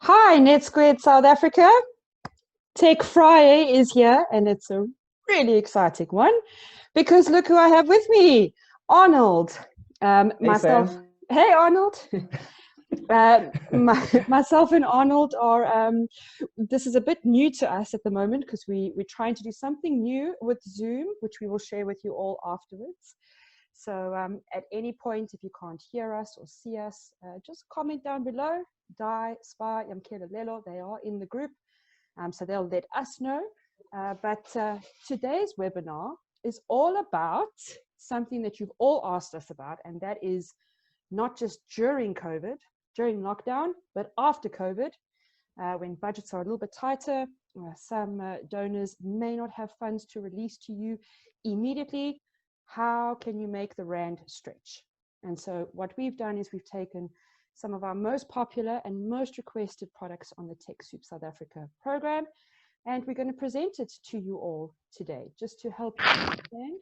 Hi, Net Squared South Africa. Tech Friday is here, and it's a really exciting one because look who I have with me, Arnold. Hey, Myself. Sam. Hey, Arnold. Myself and Arnold are. This is a bit new to us at the moment because we're trying to do something new with Zoom, which we will share with you all afterwards. So at any point, if you can't hear us or see us, just comment down below. Di, Spa, Yamkela Lelo, they are in the group, so they'll let us know. But today's webinar is all about something that you've all asked us about, and that is not just during COVID, during lockdown, but after COVID, when budgets are a little bit tighter, some donors may not have funds to release to you immediately. How can you make the rand stretch? And so what we've done is we've taken some of our most popular and most requested products on the TechSoup South Africa program, and we're going to present it to you all today, just to help you understand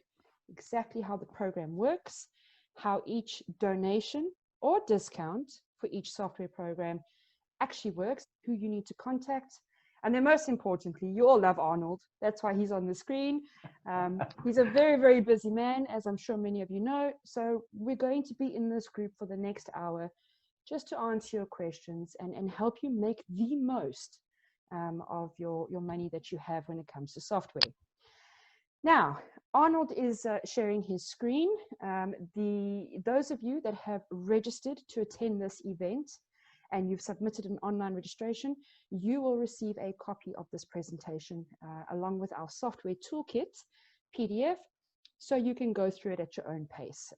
exactly how the program works, how each donation or discount for each software program actually works, who you need to contact, and then most importantly, you all love Arnold. That's why he's on the screen. He's a very, very busy man, as I'm sure many of you know. So we're going to be in this group for the next hour just to answer your questions and help you make the most of your money that you have when it comes to software. Now, Arnold is sharing his screen. Those of you that have registered to attend this event and you've submitted an online registration, you will receive a copy of this presentation along with our software toolkit PDF, so you can go through it at your own pace.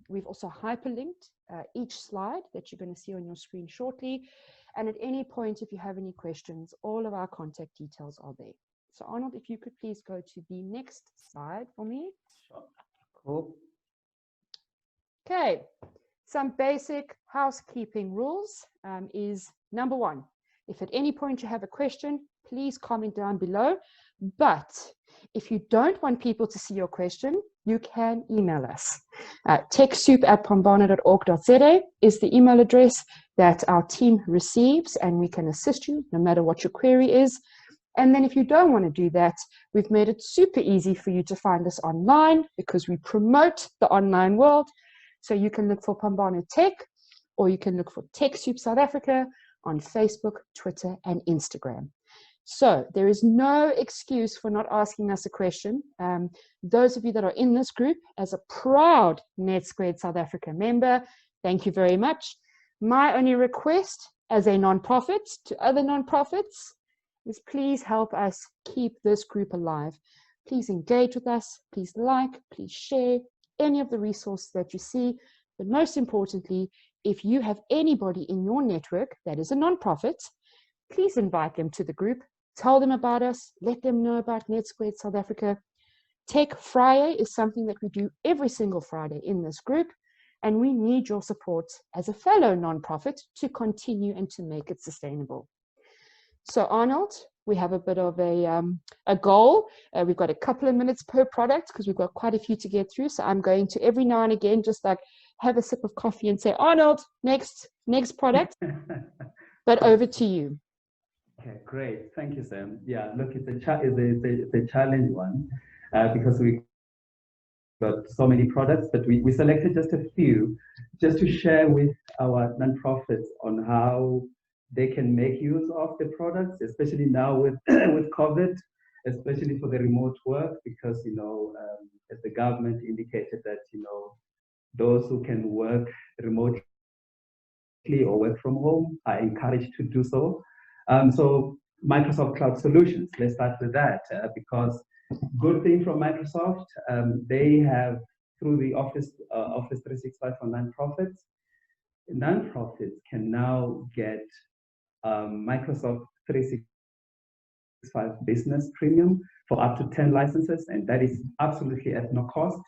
We've also hyperlinked each slide that you're going to see on your screen shortly. And at any point, if you have any questions, all of our contact details are there. So Arnold, if you could please go to the next slide for me. Sure. Cool. Okay, some basic housekeeping rules is number one, if at any point you have a question, please comment down below. But if you don't want people to see your question, you can email us. TechSoup@phambano.org.za is the email address that our team receives, and we can assist you no matter what your query is. And then if you don't want to do that, we've made it super easy for you to find us online because we promote the online world. So you can look for Phambano Tech, or you can look for TechSoup South Africa on Facebook, Twitter, and Instagram. So there is no excuse for not asking us a question. Those of you that are in this group, as a proud Net Squared South Africa member, thank you very much. My only request as a non-profit to other non-profits is please help us keep this group alive. Please engage with us. Please like, please share any of the resources that you see. But most importantly, if you have anybody in your network that is a non-profit, please invite them to the group. Tell them about us. Let them know about Net Squared South Africa. Tech Friday is something that we do every single Friday in this group, and we need your support as a fellow non-profit to continue and to make it sustainable. So Arnold, we have a bit of a goal. We've got a couple of minutes per product because we've got quite a few to get through. So I'm going to every now and again just like have a sip of coffee and say, Arnold, next product. But over to you. Okay, great. Thank you, Sam. Yeah, look, it's a challenge one because we got so many products, but we selected just a few just to share with our nonprofits on how they can make use of the products, especially now with with COVID, especially for the remote work, because as the government indicated that those who can work remotely or work from home are encouraged to do so. So Microsoft Cloud Solutions, let's start with that because good thing from Microsoft, they have through the Office 365 for nonprofits can now get Microsoft 365 Business Premium for up to 10 licenses, and that is absolutely at no cost.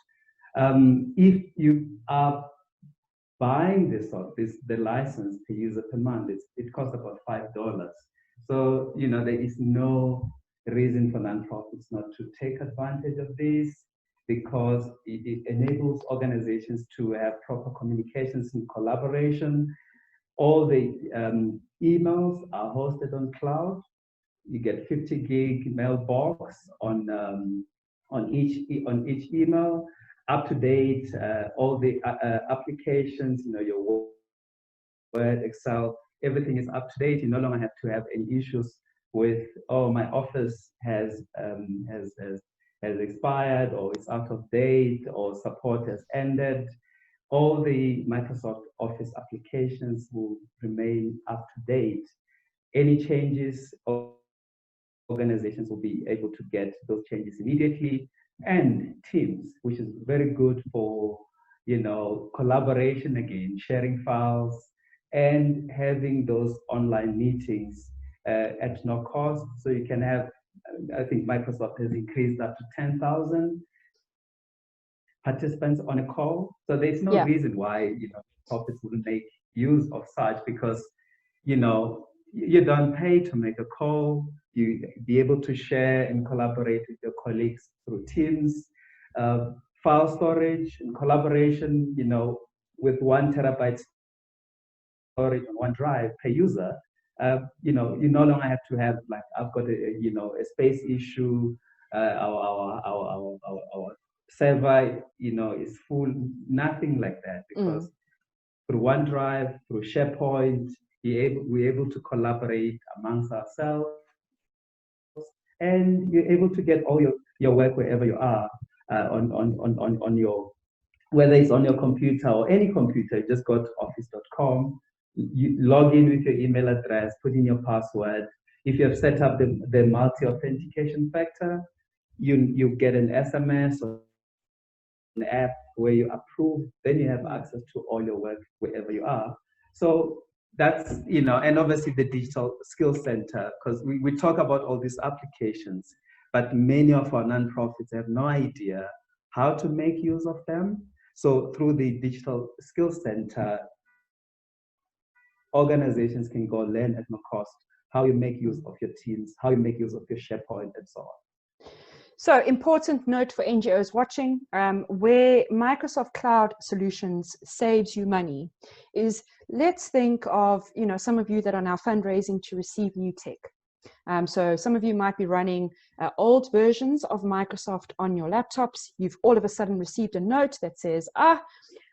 If you are buying the license per user per month, it costs about $5. So there is no reason for nonprofits not to take advantage of this because it enables organizations to have proper communications and collaboration All the emails are hosted on cloud. You get 50 gig mailbox on each email, up to date. All the applications, your Word, Excel, everything is up to date. You no longer have to have any issues with, oh, my office has expired, or it's out of date, or support has ended. All the Microsoft Office applications will remain up to date. Any changes, organizations will be able to get those changes immediately. And Teams, which is very good for collaboration again, sharing files, and having those online meetings at no cost. So you can have, I think Microsoft has increased that to 10,000 participants on a call. So there's no reason why profits wouldn't make use of such, because you don't pay to make a call. You be able to share and collaborate with your colleagues through Teams, file storage and collaboration. With 1 terabyte storage on OneDrive per user. You no longer have to have, like, I've got a space issue. Our server, is full. Nothing like that, because through OneDrive, through SharePoint, we're able to collaborate amongst ourselves, and you're able to get all your work wherever you are, on your, whether it's on your computer or any computer. You just go to office.com, you log in with your email address, put in your password. If you have set up the multi-authentication factor, you get an SMS or an app where you approve, then you have access to all your work wherever you are. So that's, and obviously the digital skills center, because we talk about all these applications, but many of our nonprofits have no idea how to make use of them. So through the digital skills center, organizations can go learn at no cost how you make use of your Teams, how you make use of your SharePoint, and so on. So, important note for NGOs watching, where Microsoft Cloud Solutions saves you money is, let's think of, some of you that are now fundraising to receive new tech. So some of you might be running old versions of Microsoft on your laptops. You've all of a sudden received a note that says,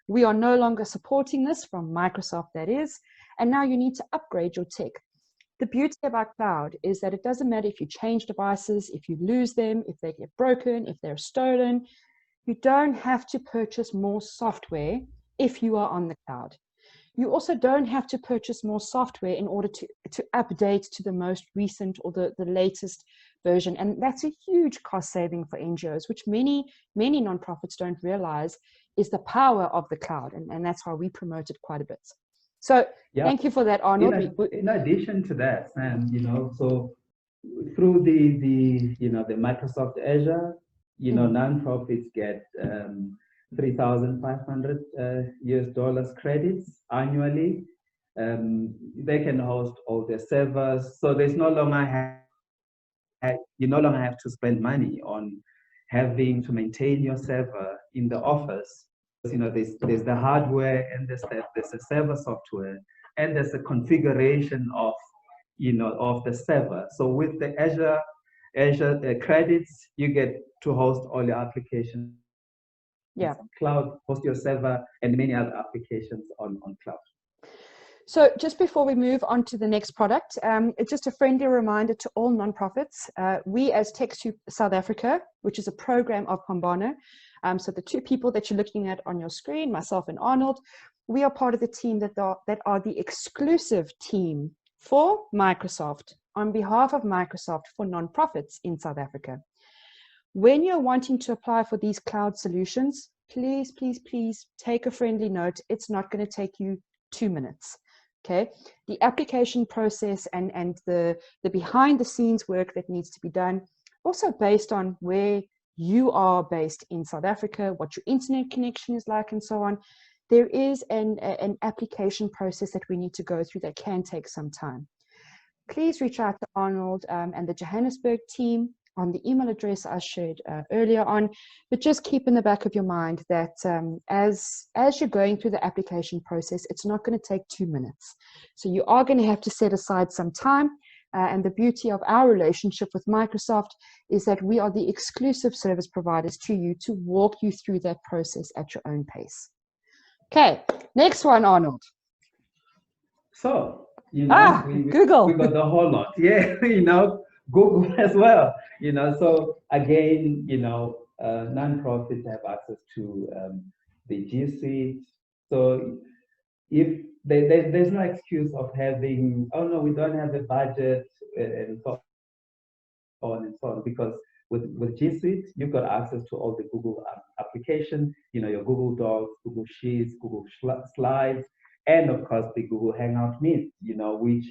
we are no longer supporting this, from Microsoft that is, and now you need to upgrade your tech. The beauty about cloud is that it doesn't matter if you change devices, if you lose them, if they get broken, if they're stolen. You don't have to purchase more software if you are on the cloud. You also don't have to purchase more software in order to update to the most recent or the latest version. And that's a huge cost saving for NGOs, which many nonprofits don't realize is the power of the cloud. And that's why we promote it quite a bit. So thank you for that, Arnold. In addition to that, Sam, so through the Microsoft Azure, nonprofits get $3,500 US credits annually. They can host all their servers, so there's you no longer have to spend money on having to maintain your server in the office. There's the hardware, and there's the server software, and there's a configuration of the server. So with the Azure credits, you get to host all your applications. Cloud, host your server, and many other applications on cloud. So just before we move on to the next product, it's just a friendly reminder to all nonprofits. We as TechSoup South Africa, which is a program of Phambano, so the two people that you're looking at on your screen, myself and Arnold, we are part of the team that are the exclusive team for Microsoft, on behalf of Microsoft, for nonprofits in South Africa. When you're wanting to apply for these cloud solutions, please, please, please take a friendly note. It's not going to take you 2 minutes. Okay, the application process and the behind the scenes work that needs to be done, also based on where you are based in South Africa, what your internet connection is like, and so on. There is an application process that we need to go through that can take some time. Please reach out to Arnold and the Johannesburg team. on the email address I shared earlier on. But just keep in the back of your mind that as you're going through the application process, it's not going to take 2 minutes. So you are going to have to set aside some time. And the beauty of our relationship with Microsoft is that we are the exclusive service providers to you to walk you through that process at your own pace. Okay, next one, Arnold. So, Google. We got the whole lot. Yeah, Google as well. So again, nonprofits have access to the G Suite. So if there's no excuse of having, oh no, we don't have a budget and so on and so on, because with G Suite, you've got access to all the Google application, your Google Docs, Google Sheets, Google Slides, and of course the Google Hangout Meet, which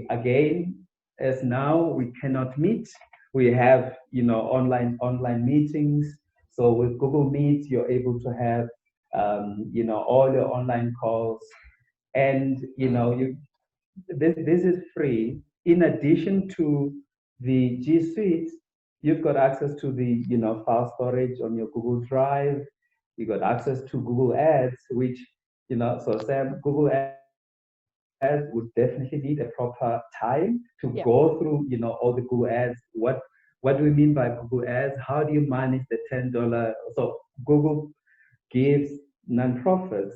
again, as now we cannot meet, we have, online meetings. So with Google Meet, you're able to have, all your online calls, and this is free. In addition to the G Suite, you've got access to the file storage on your Google Drive. You got access to Google Ads, which so Sam, Google Ads would definitely need a proper time to go through all the Google Ads. What do we mean by Google Ads? How do you manage the $10? So Google gives nonprofits,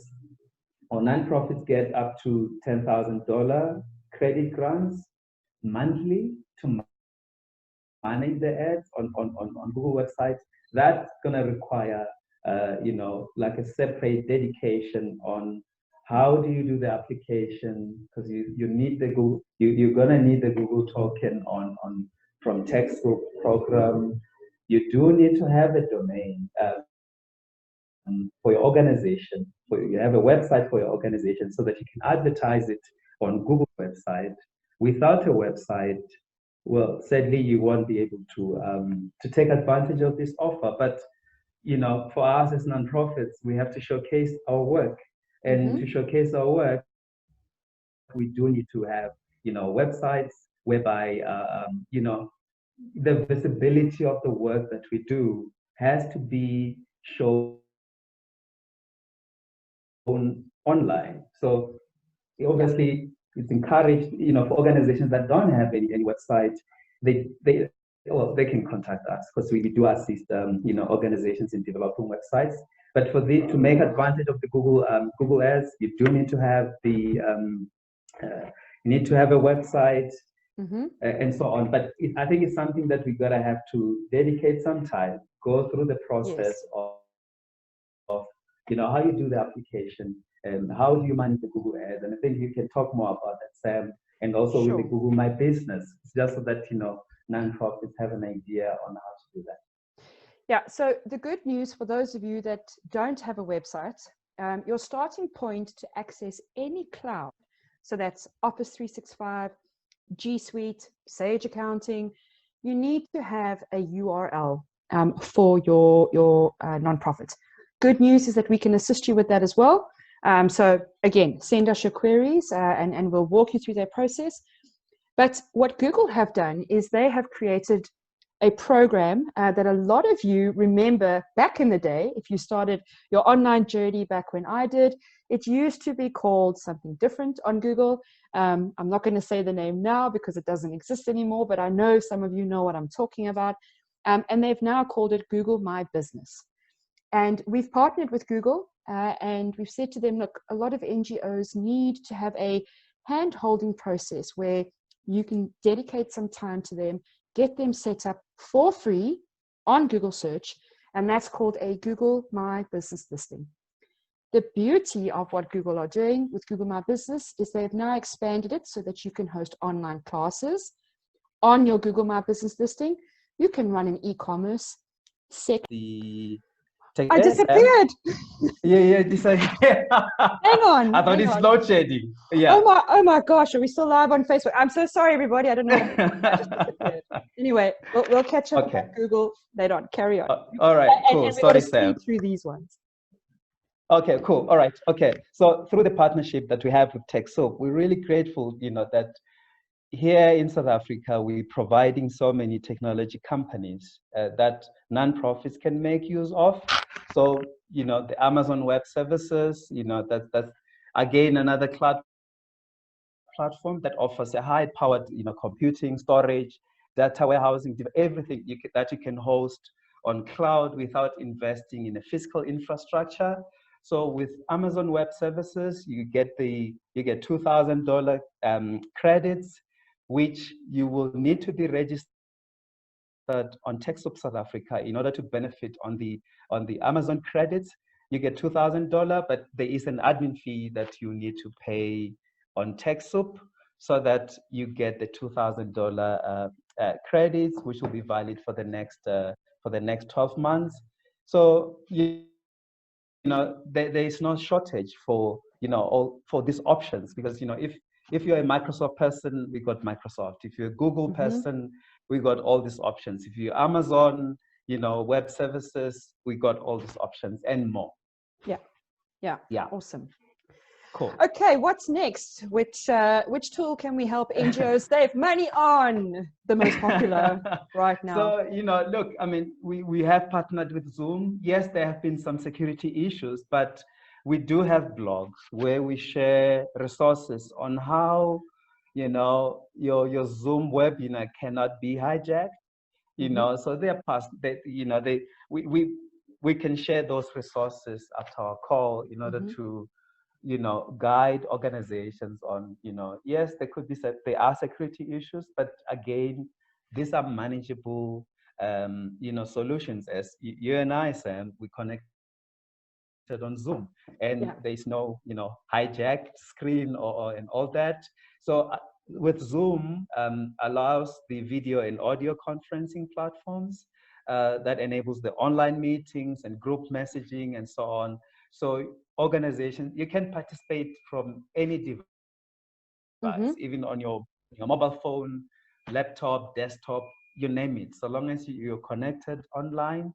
or nonprofits get up to $10,000 credit grants monthly to manage the ads on Google websites. That's going to require, like a separate dedication on how do you do the application, because you need the Google, you're going to need the Google token from TechSoup program. You do need to have a domain for your organization. You have a website for your organization so that you can advertise it on Google website. Without a website, well, sadly, you won't be able to take advantage of this offer. But for us as nonprofits, we have to showcase our work, and to showcase our work, we do need to have websites whereby the visibility of the work that we do has to be shown online. So obviously, it's encouraged, for organizations that don't have any website, they can contact us, because we do assist organizations in developing websites. But to make advantage of the Google Ads, you do need to have you need to have a website, and so on. But I think it's something that we're gonna have to dedicate some time, go through the process of how you do the application and how do you manage the Google Ads. And I think you can talk more about that, Sam, and also with the Google My Business, just so that nonprofits have an idea on how to do that. Yeah, so the good news for those of you that don't have a website, your starting point to access any cloud, so that's Office 365, G Suite, Sage Accounting, you need to have a URL for your nonprofit. Good news is that we can assist you with that as well. So again, send us your queries and we'll walk you through that process. But what Google have done is they have created a program that a lot of you remember back in the day. If you started your online journey back when I did, it used to be called something different on Google. I'm not going to say the name now because it doesn't exist anymore, but I know some of you know what I'm talking about. And they've now called it Google My Business. And we've partnered with Google and we've said to them, look, a lot of NGOs need to have a hand-holding process where you can dedicate some time to them, get them set up for free on Google search, and that's called a Google My Business listing. The beauty of what Google are doing with Google My Business is they've now expanded it so that you can host online classes on your Google My Business listing. You can run an e-commerce I disappeared. Disappeared. Hang on. I thought it's load shedding. Yeah. Oh my gosh, are we still live on Facebook? I'm so sorry, everybody. I don't know. I just disappeared. Anyway, we'll catch up on Google. They don't carry on. All right. Cool. And Sorry, Sam. Through these ones. Okay. Cool. All right. Okay. So through the partnership that we have with TechSoup, we're really grateful, that here in South Africa, we're providing so many technology companies that non-profits can make use of. So, the Amazon Web Services, that's again another cloud platform that offers a high-powered, computing, storage, data warehousing, everything that you can host on cloud without investing in a physical infrastructure. So with Amazon Web Services, you get $2,000 credits, which you will need to be registered on TechSoup South Africa in order to benefit on the Amazon credits. You get $2,000, but there is an admin fee that you need to pay on TechSoup so that you get the $2,000 credits, which will be valid for the next 12 months. So there is no shortage for for these options, because if you're a Microsoft person, we got Microsoft. If you're a Google person, we got all these options. If you're Amazon, Web Services, we got all these options and more. Yeah. Awesome. Cool. Okay, what's next? Which tool can we help NGOs save money on? The most popular right now. So, look, I mean, we have partnered with Zoom. Yes, there have been some security issues, but we do have blogs where we share resources on how, your Zoom webinar cannot be hijacked. So they're we can share those resources after our call in order to guide organizations on, yes, there are security issues, but again, these are manageable, solutions. As you and I, Sam, we connected on Zoom, and there's no, hijacked screen and all that. So with Zoom, allows the video and audio conferencing platforms that enables the online meetings and group messaging and so on. So organizations, you can participate from any device, even on your mobile phone, laptop, desktop, you name it, so long as you're connected online.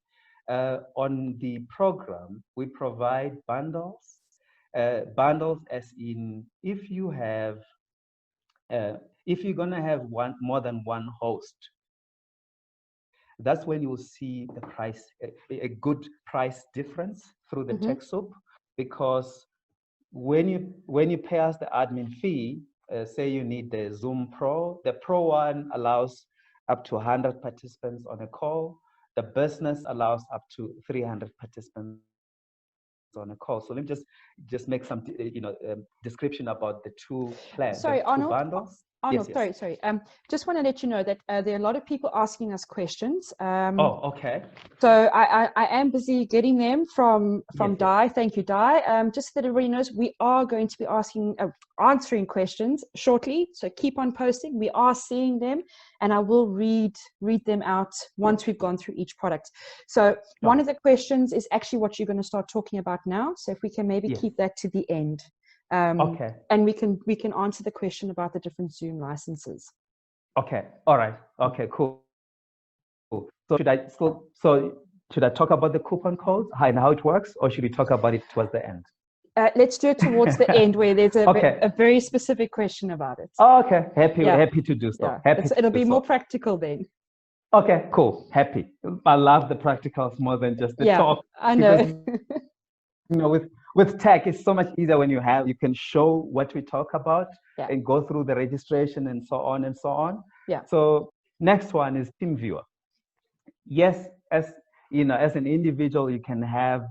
On the program, we provide bundles. Bundles as in, if you're gonna have more than one host, that's when you will see the price, a good price difference through the TechSoup, because when you pay us the admin fee, say you need the Zoom Pro, the Pro one allows up to 100 participants on a call. The business allows up to 300 participants on a call. So let me just make some description about the two plans. Sorry, Arnold. Bundles. Arnold, Yes. sorry. Just want to let you know that there are a lot of people asking us questions. Okay. So I am busy getting them from Yes. Di. Thank you, Di. Just so that everybody knows, we are going to be answering questions shortly. So keep on posting. We are seeing them, and I will read them out once we've gone through each product. So one of the questions is actually what you're going to start talking about now. So if we can maybe keep that to the end. Okay. And we can answer the question about the different Zoom licenses. Okay. All right. Okay. Cool. So should I talk about the coupon codes and how it works, or should we talk about it towards the end? Let's do it towards the end, where there's a very specific question about it. Oh, okay. Happy to do so. Yeah. It'll be more practical then. Okay. Cool. Happy. I love the practicals more than just the talk. I know. Because, with tech, it's so much easier when you can show what we talk about and go through the registration and so on and so on. Yeah. So next one is TeamViewer. Yes, as an individual, you can have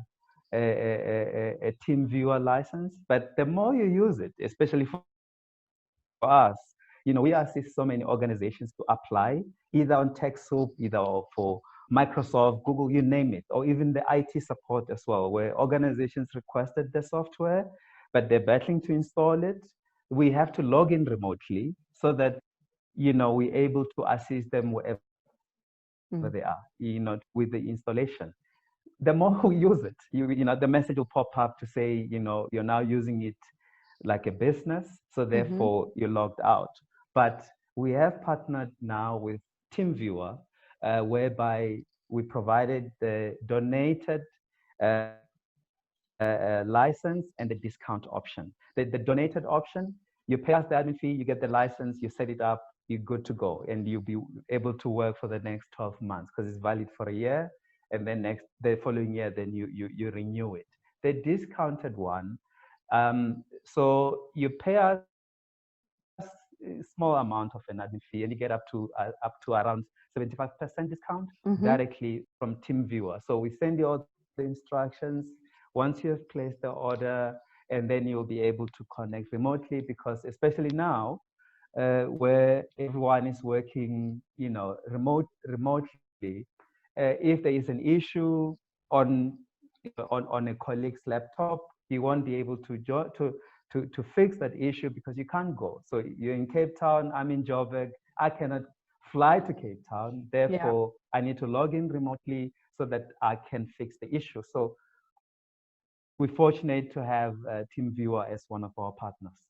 a TeamViewer license, but the more you use it, especially for us, we assist so many organizations to apply, either on TechSoup, either for Microsoft, Google, you name it, or even the IT support as well, where organizations requested the software, but they're battling to install it. We have to log in remotely so that, we're able to assist them wherever they are, with the installation. The more we use it, the message will pop up to say, you're now using it like a business, so therefore you're logged out. But we have partnered now with TeamViewer, whereby we provided the donated license and the discount option. The donated option, you pay us the admin fee, you get the license, you set it up, you're good to go, and you'll be able to work for the next 12 months because it's valid for a year, and then the following year, then you renew it. The discounted one, so you pay us a small amount of an admin fee, and you get up to around 75% discount directly from TeamViewer. So we send you all the instructions once you have placed the order, and then you'll be able to connect remotely, because especially now, where everyone is working, remotely, if there is an issue on a colleague's laptop, you won't be able to fix that issue because you can't go. So you're in Cape Town, I'm in Joburg, I cannot fly to Cape Town, therefore I need to log in remotely so that I can fix the issue. So we're fortunate to have TeamViewer as one of our partners.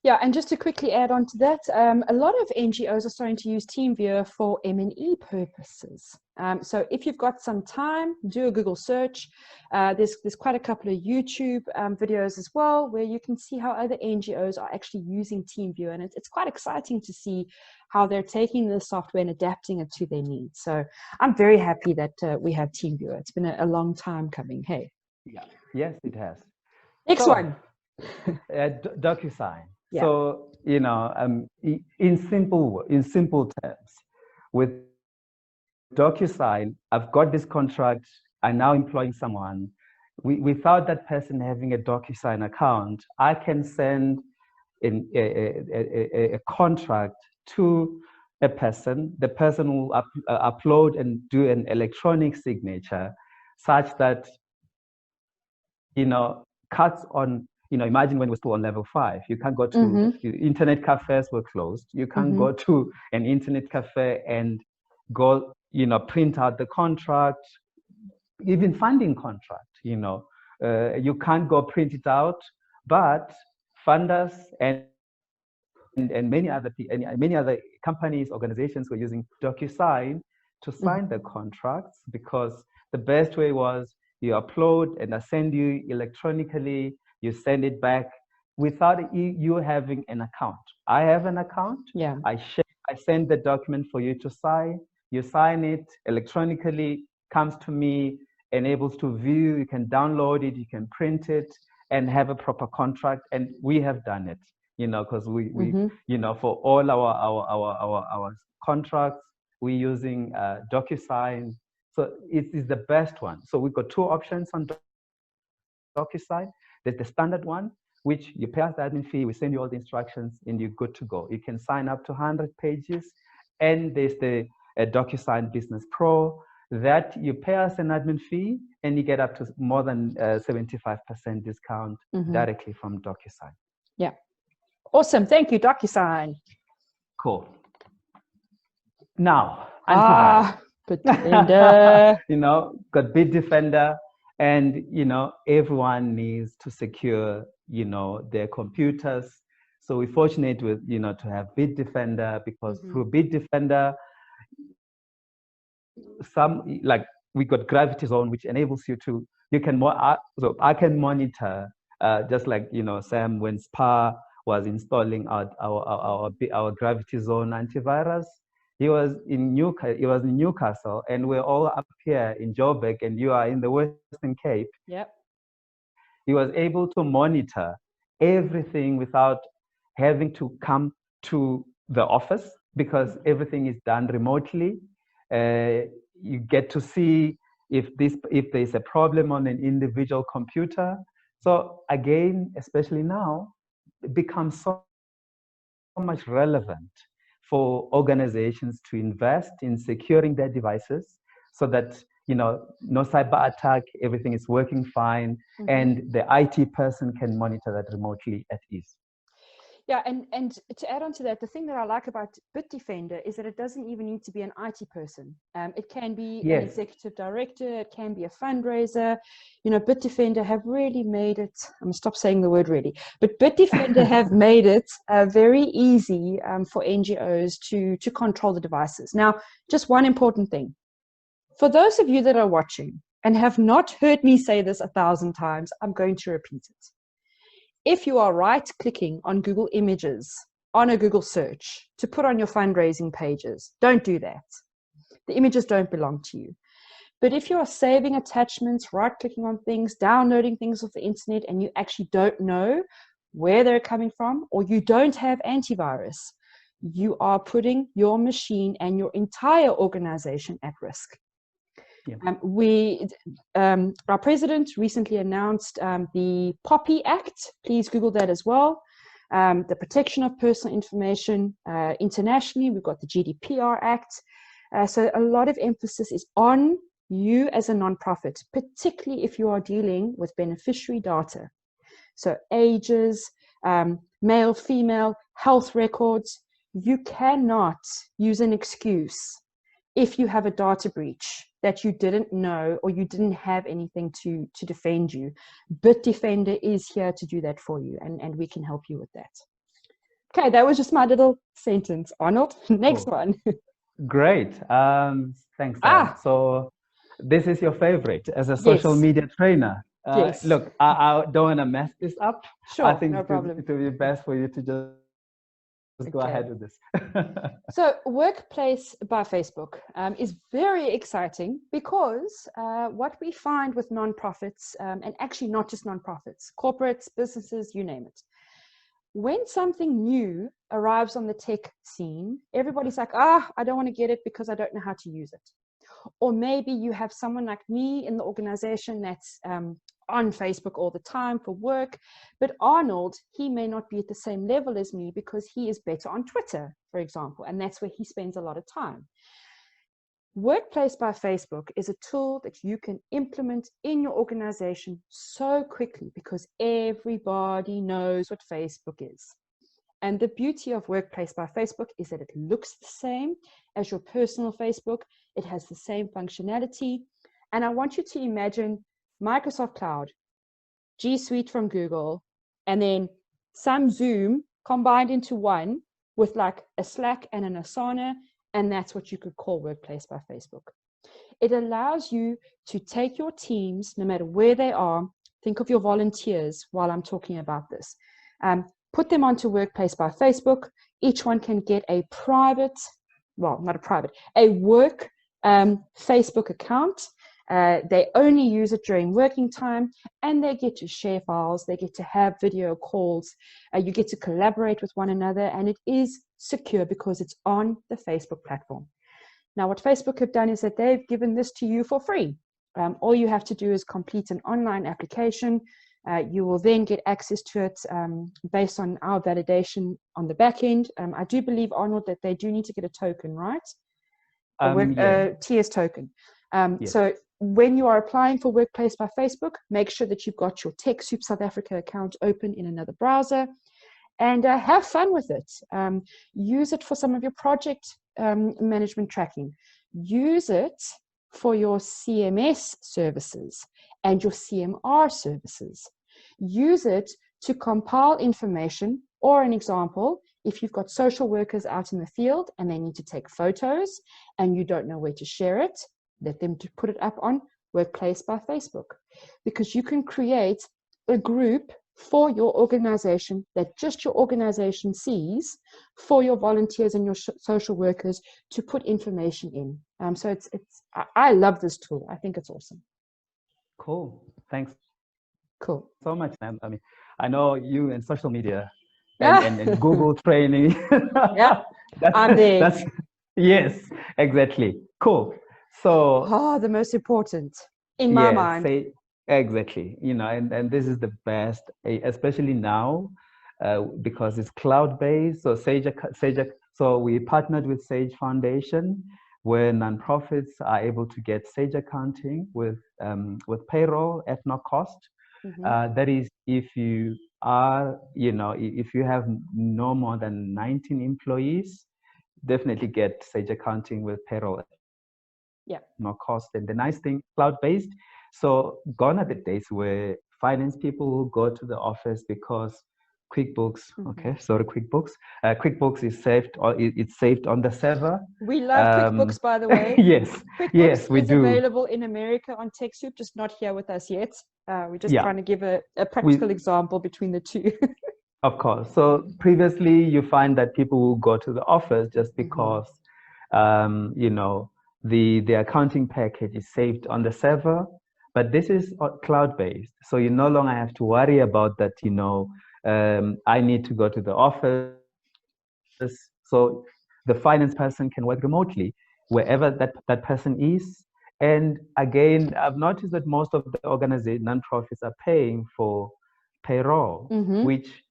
Yeah, and just to quickly add on to that, a lot of NGOs are starting to use TeamViewer for M&E purposes. So if you've got some time, do a Google search. There's quite a couple of YouTube videos as well, where you can see how other NGOs are actually using TeamViewer, and it's quite exciting to see how they're taking the software and adapting it to their needs. So I'm very happy that we have TeamViewer. It's been a long time coming. Hey. Yeah. Yes, it has. Next one. DocuSign. Yeah. So, in simple terms, with DocuSign, I've got this contract, I'm now employing someone. Without that person having a DocuSign account, I can send a contract to a person. The person will upload and do an electronic signature such that, cuts on, imagine when we're still on level 5, you can't go to internet cafes were closed. You can't go to an internet cafe and go, print out the contract, even funding contract, you can't go print it out, but funders and many other companies, organizations were using DocuSign to sign the contracts, because the best way was you upload and I send you electronically, you send it back without you having an account. I have an account. Yeah. I send the document for you to sign. You sign it electronically, comes to me, enables to view. You can download it, you can print it, and have a proper contract. And we have done it, because we for all our contracts, we're using DocuSign. So it is the best one. So we've got 2 options on DocuSign. There's the standard one, which you pay us the admin fee, we send you all the instructions, and you're good to go. You can sign up to 100 pages. And there's the DocuSign Business Pro, that you pay us an admin fee, and you get up to more than 75% discount directly from DocuSign. Yeah. Awesome. Thank you, DocuSign. Cool. Now, antivirus. Bitdefender. Got Bitdefender, and everyone needs to secure their computers. So we're fortunate with to have Bitdefender, because through Bitdefender, we got Gravity Zone, which enables you to so I can monitor just like Sam, when SPA was installing our Gravity Zone antivirus. He was in Newcastle, and we're all up here in Joburg, and you are in the Western Cape. Yep. He was able to monitor everything without having to come to the office, because everything is done remotely. You get to see if there's a problem on an individual computer. So again, especially now, it becomes so much relevant for organizations to invest in securing their devices, so that no cyber attack, everything is working fine, and the IT person can monitor that remotely at ease. Yeah, and to add on to that, the thing that I like about Bitdefender is that it doesn't even need to be an IT person. It can be an executive director, it can be a fundraiser. Bitdefender have really made it, I'm going to stop saying the word really, but Bitdefender have made it very easy for NGOs to control the devices. Now, just one important thing. For those of you that are watching and have not heard me say this 1,000 times, I'm going to repeat it. If you are right-clicking on Google Images on a Google search to put on your fundraising pages. Don't do that. The images don't belong to you. But if you are saving attachments, right-clicking on things, downloading things off the internet, and you actually don't know where they're coming from, or you don't have antivirus, you are putting your machine and your entire organization at risk. Yeah. Our president recently announced the POPI Act. Please Google that as well. The Protection of Personal Information internationally. We've got the GDPR Act. So a lot of emphasis is on you as a nonprofit, particularly if you are dealing with beneficiary data. So ages, male, female, health records. You cannot use an excuse if you have a data breach that you didn't know or you didn't have anything to defend you. Bitdefender is here to do that for you, and we can help you with that. Okay, that was just my little sentence. Arnold, next one. Great. Thanks, Sam. So this is your favorite as a social media trainer. Yes. Look, I don't want to mess this up. Sure, I think no problem. it will be best for you to just go ahead with this. So Workplace by Facebook is very exciting because what we find with nonprofits, and actually not just nonprofits, corporates, businesses, you name it. When something new arrives on the tech scene, everybody's like, I don't want to get it because I don't know how to use it. Or maybe you have someone like me in the organization that's on Facebook all the time for work, but Arnold, he may not be at the same level as me because he is better on Twitter, for example, and that's where he spends a lot of time. Workplace by Facebook is a tool that you can implement in your organization so quickly because everybody knows what Facebook is. And the beauty of Workplace by Facebook is that it looks the same as your personal Facebook. It has the same functionality. And I want you to imagine Microsoft Cloud, G Suite from Google, and then some Zoom combined into one with like a Slack and an Asana, and that's what you could call Workplace by Facebook. It allows you to take your teams, no matter where they are, think of your volunteers while I'm talking about this, put them onto Workplace by Facebook. Each one can get a private, well, not a private, a work Facebook account. They only use it during working time, and they get to share files. They get to have video calls. You get to collaborate with one another, and it is secure because it's on the Facebook platform. Now, what Facebook have done is that they've given this to you for free. All you have to do is complete an online application. You will then get access to it based on our validation on the back end. I do believe, Arnold, that they do need to get a token, right? A TS token. Yes. So when you are applying for Workplace by Facebook, make sure that you've got your TechSoup South Africa account open in another browser, and have fun with it. Use it for some of your project management tracking. Use it for your CMS services and your CMR services. Use it to compile information, or an example, if you've got social workers out in the field and they need to take photos and you don't know where to share it, let them to put it up on Workplace by Facebook, because you can create a group for your organization that just your organization sees for your volunteers and your social workers to put information in. So I love this tool. I think it's awesome. Cool. Thanks. Cool. So much, man. I mean, I know you in social media and Google training. Yeah, I'm there. Yes, exactly. Cool. So the most important in my mind. Exactly. And this is the best, especially now, because it's cloud-based. So so we partnered with Sage Foundation, where nonprofits are able to get Sage accounting with payroll at no cost. Mm-hmm. That is, if you are, if you have no more than 19 employees, definitely get Sage accounting with payroll at no cost. And the nice thing, cloud-based. So gone are the days where finance people will go to the office because QuickBooks, QuickBooks is saved, or it's saved on the server. We love QuickBooks, by the way. Yes, QuickBooks we is do. Available in America on TechSoup, just not here with us yet. We're just trying to give a practical example between the two. Of course. So previously, you find that people will go to the office just because, you know, the accounting package is saved on the server, but this is cloud-based. So you no longer have to worry about that, you know, I need to go to the office. So the finance person can work remotely wherever that person is. And again, I've noticed that most of the organizations, non-profits, are paying for payroll, which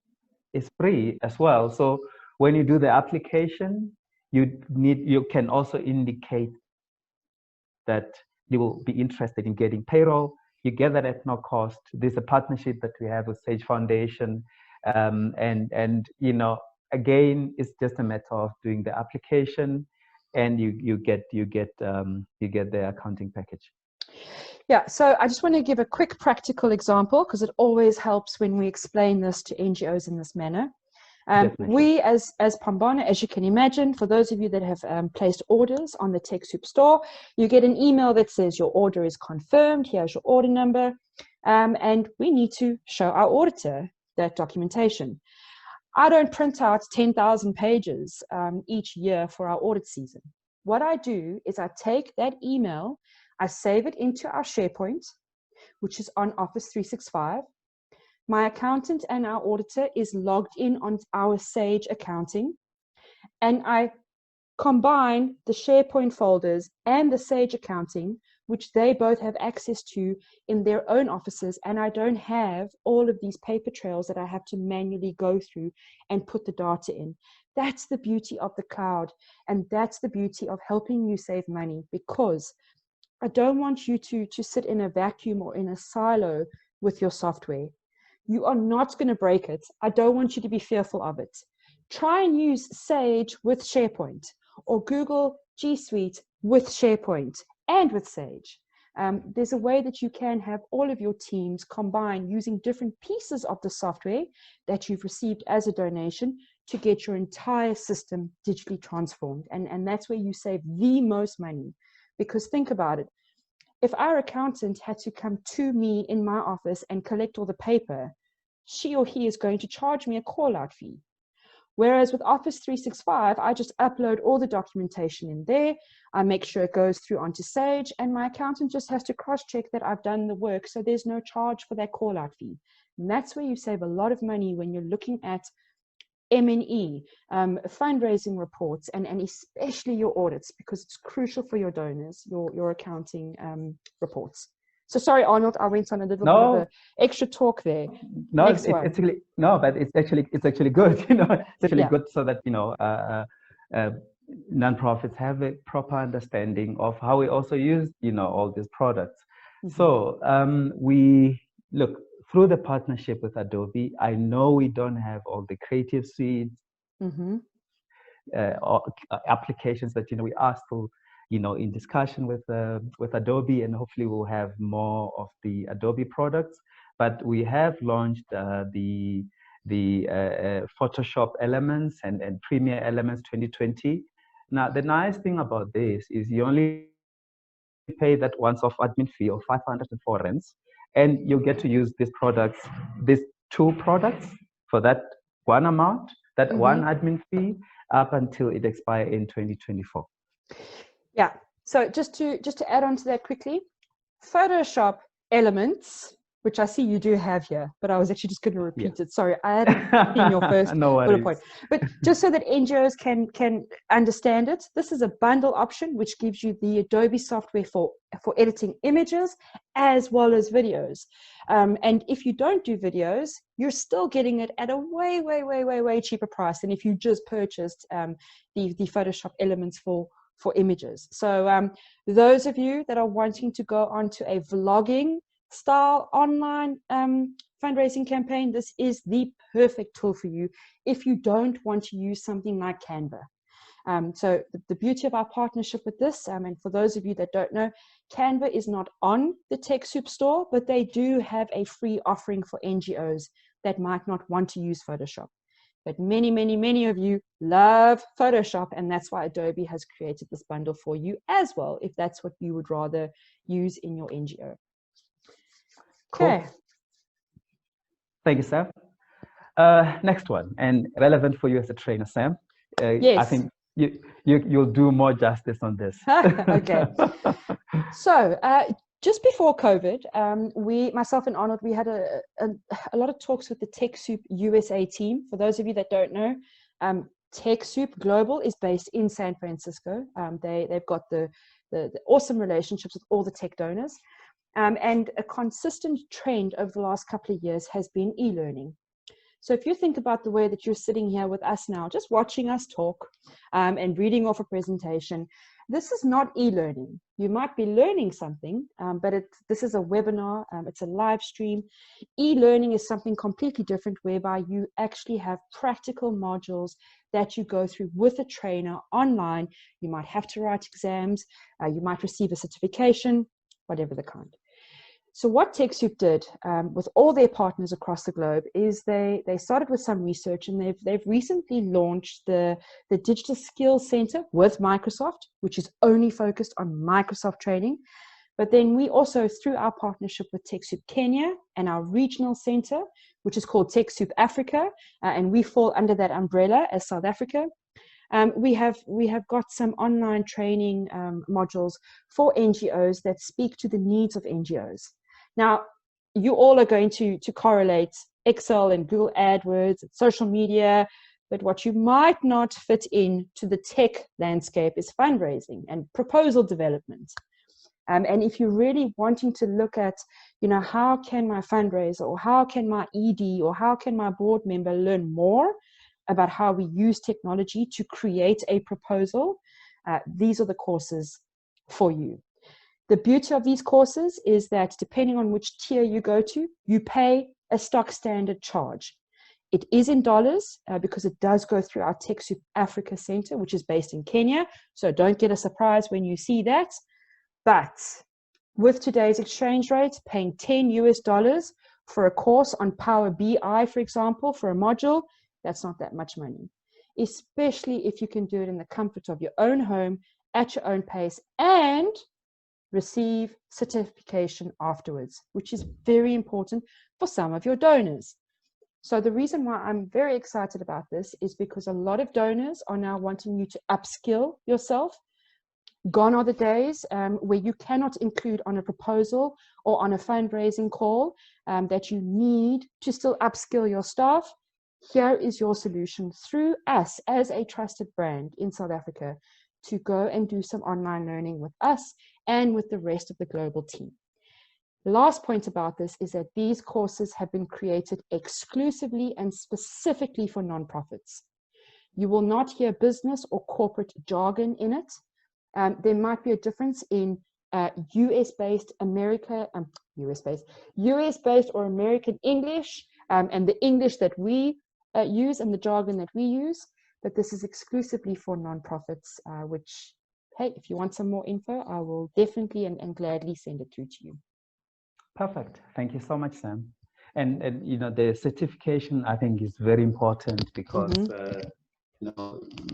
is free as well. So when you do the application, you can also indicate that you will be interested in getting payroll. You get that at no cost. There's a partnership that we have with Sage Foundation, and you know, again, it's just a matter of doing the application, and you get the accounting package. Yeah, so I just want to give a quick practical example because it always helps when we explain this to NGOs in this manner. We as Phambano, as you can imagine, for those of you that have placed orders on the TechSoup store, you get an email that says your order is confirmed, here's your order number, and we need to show our auditor that documentation. I don't print out 10,000 pages each year for our audit season. What I do is I take that email, I save it into our SharePoint, which is on Office 365. My accountant and our auditor is logged in on our Sage accounting, and I combine the SharePoint folders and the Sage accounting, which they both have access to in their own offices, and I don't have all of these paper trails that I have to manually go through and put the data in. That's the beauty of the cloud, and that's the beauty of helping you save money, because I don't want you to sit in a vacuum or in a silo with your software. You are not going to break it. I don't want you to be fearful of it. Try and use Sage with SharePoint, or Google G Suite with SharePoint and with Sage. There's a way that you can have all of your teams combine using different pieces of the software that you've received as a donation to get your entire system digitally transformed. And that's where you save the most money. Because think about it. If our accountant had to come to me in my office and collect all the paper, she or he is going to charge me a call-out fee. Whereas with Office 365, I just upload all the documentation in there. I make sure it goes through onto Sage, and my accountant just has to cross-check that I've done the work, so there's no charge for that call-out fee. And that's where you save a lot of money when you're looking at M&E, fundraising reports, and especially your audits, because it's crucial for your donors, your accounting reports. So sorry, Arnold, I went on a little bit of an extra talk there. No, it's actually no, but it's actually good. You know, it's actually good so that you know nonprofits have a proper understanding of how we also use all these products. So we look through the partnership with Adobe. I know we don't have all the creative suites, applications that we are still in discussion with Adobe, and hopefully we'll have more of the Adobe products. But we have launched the Photoshop Elements and Premiere Elements 2020. Now the nice thing about this is you only pay that once-off admin fee of 504 rands, and you get to use these two products for that one amount, that one admin fee, up until it expires in 2024. Yeah. So just to add on to that quickly, Photoshop Elements, which I see you do have here, but I was actually just going to repeat it. Sorry, I hadn't seen your first bullet point. But just so that NGOs can understand it, this is a bundle option which gives you the Adobe software for editing images as well as videos. And if you don't do videos, you're still getting it at a way cheaper price than if you just purchased the Photoshop Elements for images. So those of you that are wanting to go onto a vlogging style online fundraising campaign, this is the perfect tool for you if you don't want to use something like Canva. So the beauty of our partnership with this, and for those of you that don't know, Canva is not on the TechSoup store, but they do have a free offering for NGOs that might not want to use Photoshop. But many of you love Photoshop, and that's why Adobe has created this bundle for you as well, if that's what you would rather use in your NGO. Cool. Okay. Thank you, Steph. Next one, and relevant for you as a trainer, Sam. I Yes. think you'll do more justice on this. Okay. So just before COVID, myself and Arnold, we had a lot of talks with the TechSoup USA team. For those of you that don't know, TechSoup Global is based in San Francisco. They've got the awesome relationships with all the tech donors. And a consistent trend over the last couple of years has been e-learning. So if you think about the way that you're sitting here with us now, just watching us talk and reading off a presentation, this is not e-learning. You might be learning something, but this is a webinar, it's a live stream. E-learning is something completely different, whereby you actually have practical modules that you go through with a trainer online. You might have to write exams, you might receive a certification, whatever the kind. So what TechSoup did with all their partners across the globe is they started with some research, and they've recently launched the Digital Skills Center with Microsoft, which is only focused on Microsoft training. But then we also, through our partnership with TechSoup Kenya and our regional center, which is called TechSoup Africa, and we fall under that umbrella as South Africa, we have got some online training modules for NGOs that speak to the needs of NGOs. Now, you all are going to correlate Excel and Google AdWords and social media, but what you might not fit in to the tech landscape is fundraising and proposal development. And if you're really wanting to look at, how can my fundraiser, or how can my ED, or how can my board member learn more about how we use technology to create a proposal, these are the courses for you. The beauty of these courses is that depending on which tier you go to, you pay a stock standard charge. It is in dollars because it does go through our TechSoup Africa Center, which is based in Kenya. So don't get a surprise when you see that. But with today's exchange rate, paying $10 for a course on Power BI, for example, for a module, that's not that much money, especially if you can do it in the comfort of your own home, at your own pace, and receive certification afterwards, which is very important for some of your donors. So the reason why I'm very excited about this is because a lot of donors are now wanting you to upskill yourself. Gone are the days where you cannot include on a proposal or on a fundraising call that you need to still upskill your staff. Here is your solution through us as a trusted brand in South Africa to go and do some online learning with us and with the rest of the global team. The last point about this is that these courses have been created exclusively and specifically for nonprofits. You will not hear business or corporate jargon in it. There might be a difference in US-based or American English and the English that we use and the jargon that we use, but this is exclusively for nonprofits, which, hey, if you want some more info, I will definitely and gladly send it through to you. Perfect. Thank you so much, Sam. And the certification, I think, is very important because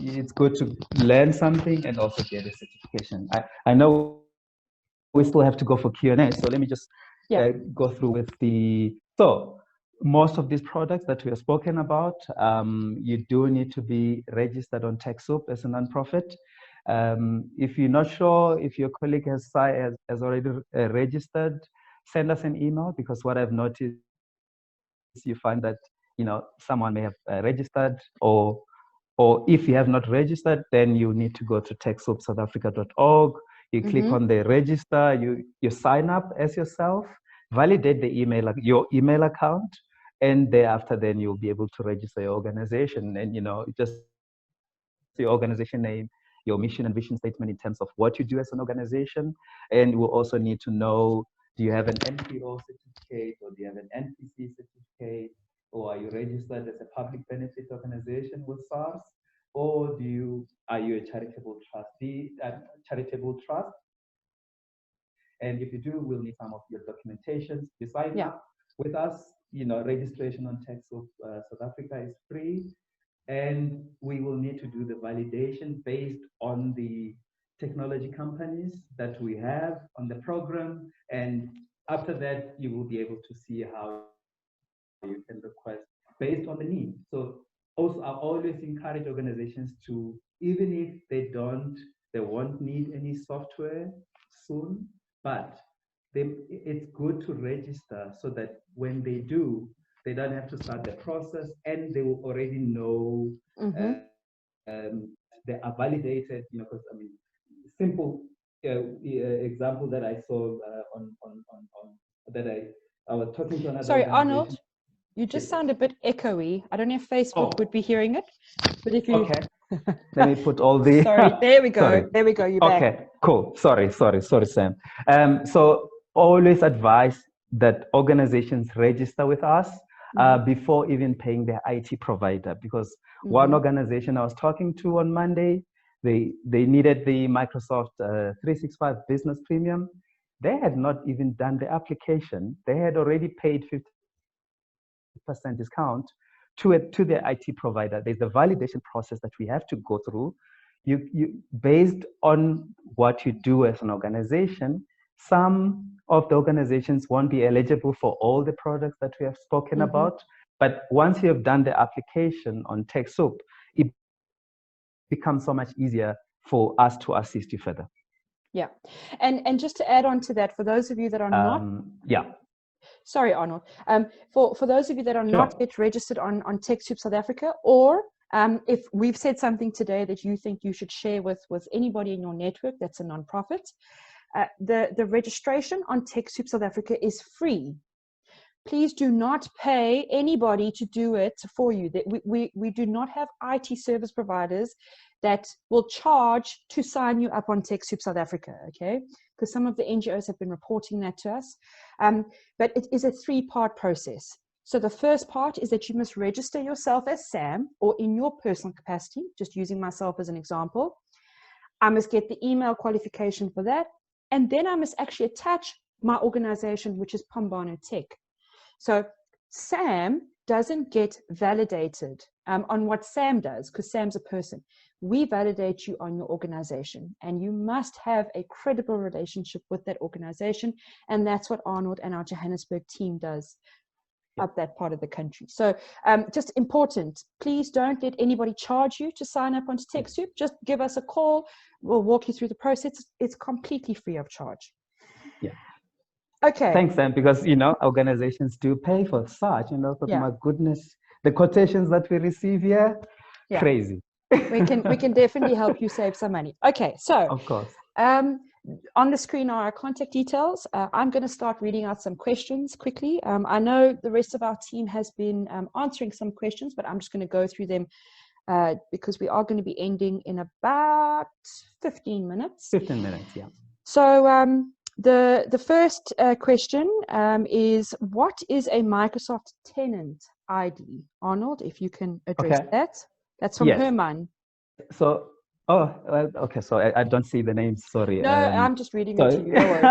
it's good to learn something and also get a certification. I know we still have to go for Q&A, so let me just go through with so most of these products that we have spoken about, you do need to be registered on TechSoup as a nonprofit. If you're not sure if your colleague has already registered, send us an email, because what I've noticed, you find that someone may have registered, or if you have not registered, then you need to go to techsoupsouthafrica.org. You click on the register, you sign up as yourself, validate the email, your email account, and thereafter then you'll be able to register your organization, and just your organization name, your mission and vision statement in terms of what you do as an organization. And we'll also need to know, do you have an NPO certificate, or do you have an NPC certificate, or are you registered as a public benefit organization with SARS, or are you a charitable trust? And if you do, we'll need some of your documentation. Besides that, with us, registration on TechSoup South Africa is free, and we will need to do the validation based on the technology companies that we have on the program. And after that, you will be able to see how you can request based on the need. So also, I always encourage organizations to, even if they won't need any software soon, but it's good to register so that when they do, they don't have to start the process and they will already know they are validated, because I mean, simple example that I saw on that I was talking to another Sorry, organization. Arnold, you just Yes. sound a bit echoey. I don't know if Facebook would be hearing it, but if you... Okay. Let me put all the... Sorry, there we go. Sorry. There we go. You're back. Okay, cool. Sorry, Sam. So always advise that organizations register with us before even paying their IT provider, because one organization I was talking to on Monday, they needed the Microsoft 365 Business Premium. They had not even done the application. They had already paid 50% discount to their IT provider. There's a validation process that we have to go through. You based on what you do as an organization, some of the organizations won't be eligible for all the products that we have spoken about. But once you have done the application on TechSoup, it becomes so much easier for us to assist you further. Yeah. And just to add on to that, for those of you that are not... Sorry, Arnold. For those of you that are not yet registered on TechSoup South Africa, or if we've said something today that you think you should share with anybody in your network that's a nonprofit, the registration on TechSoup South Africa is free. Please do not pay anybody to do it for you. We do not have IT service providers that will charge to sign you up on TechSoup South Africa, okay? Because some of the NGOs have been reporting that to us. But it is a three-part process. So the first part is that you must register yourself as Sam or in your personal capacity, just using myself as an example. I must get the email qualification for that. And then I must actually attach my organization, which is Phambano Tech. So Sam doesn't get validated on what Sam does, because Sam's a person. We validate you on your organization, and you must have a credible relationship with that organization. And that's what Arnold and our Johannesburg team does up that part of the country. So just important, please don't let anybody charge you to sign up onto TechSoup. Just give us a call. We'll walk you through the process. It's completely free of charge. Yeah. Okay. Thanks, Sam, because, organizations do pay for such, but my goodness, the quotations that we receive here, crazy. We can definitely help you save some money. Okay, so of course. On the screen are our contact details. I'm going to start reading out some questions quickly. I know the rest of our team has been answering some questions, but I'm just going to go through them because we are going to be ending in about 15 minutes. 15 minutes, yeah. So the first question is, what is a Microsoft tenant ID? Arnold, if you can address that. That's from Herman. So, okay. So I don't see the names. Sorry. No, I'm just reading it to you. No worries.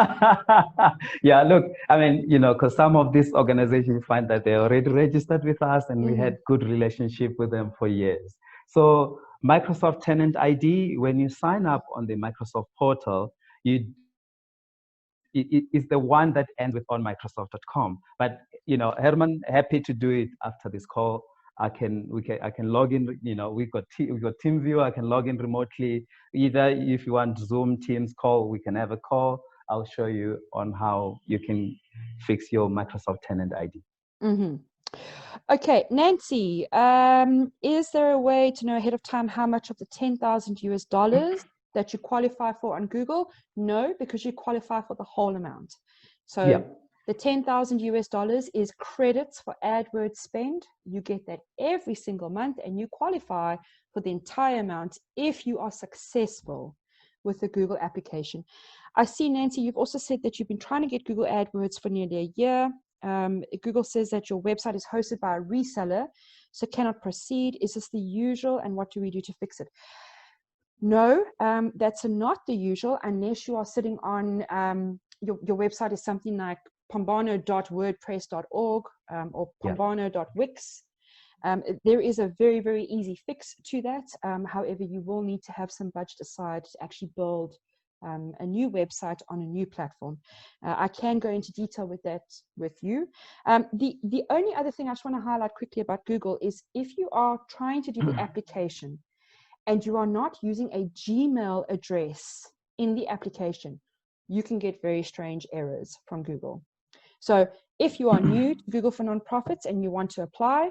Yeah, look, I mean, because some of these organizations find that they're already registered with us and we had good relationship with them for years. So Microsoft Tenant ID, when you sign up on the Microsoft portal, it is the one that ends with onmicrosoft.com. But, Herman, happy to do it after this call. I can log in, we've got TeamViewer, I can log in remotely. Either if you want Zoom, Teams call, we can have a call. I'll show you on how you can fix your Microsoft Tenant ID. Okay, Nancy, is there a way to know ahead of time how much of the $10,000 that you qualify for on Google? No, because you qualify for the whole amount. So the $10,000 is credits for AdWords spend. You get that every single month, and you qualify for the entire amount if you are successful with the Google application. I see, Nancy, you've also said that you've been trying to get Google AdWords for nearly a year. Google says that your website is hosted by a reseller, so cannot proceed. Is this the usual, and what do we do to fix it? No, that's not the usual unless you are sitting on your website is something like phambano.wordpress.org or phambano.wix. There is a very, very easy fix to that. However, you will need to have some budget aside to actually build a new website on a new platform. I can go into detail with that with you. The only other thing I just want to highlight quickly about Google is if you are trying to do the application and you are not using a Gmail address in the application, you can get very strange errors from Google. So if you are new to Google for Nonprofits and you want to apply,